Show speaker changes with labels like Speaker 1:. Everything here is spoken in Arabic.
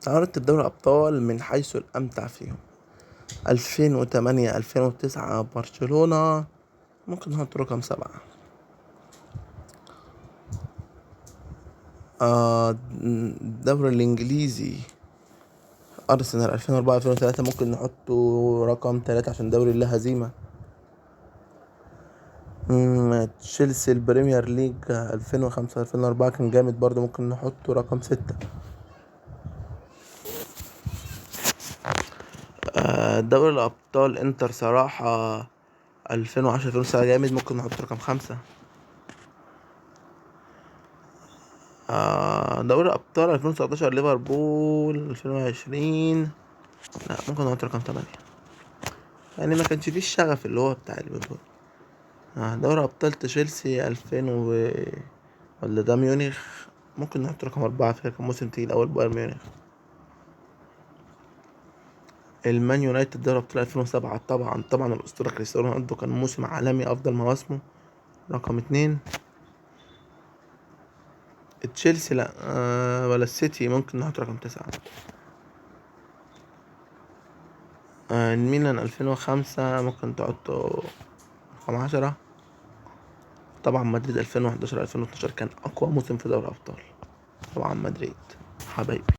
Speaker 1: هنرتب دوري الأبطال من حيث الأمتع فيهم. 2008 2009 برشلونة، ممكن نحط رقم 7. الدوري الإنجليزي أرسنال 2004 2003، ممكن نحطه رقم 3 عشان دوري لا هزيمة. تشيلسي البريمير ليج 2005 2004 كان جامد برضو، ممكن نحطه رقم 6. دوري الأبطال انتر صراحة 2010 2009 جامد، ممكن نحط رقم 5. دوري الأبطال 2019 ليفربول 2020، لا ممكن نحط رقم 8، يعني ما كانش فيه الشغف اللي هو بتاع ليفربول. دوري أبطال تشيلسي 2000 ولا ده ميونخ، ممكن نحط رقم 4، فيها كان موسم تقيل أول بايرن ميونخ. المان يونايتد دوري أبطال 2007، طبعا الأسطورة كريستيانو رونالدو، كان موسم عالمي أفضل مواسمه، رقم 2. تشيلسي لا، ولا السيتي، ممكن نحط رقم 9. الميلان 2005 ممكن تحطه رقم 10. طبعا مدريد 2011 2012 كان أقوى موسم في دوري الأبطال، طبعا مدريد حبايبي.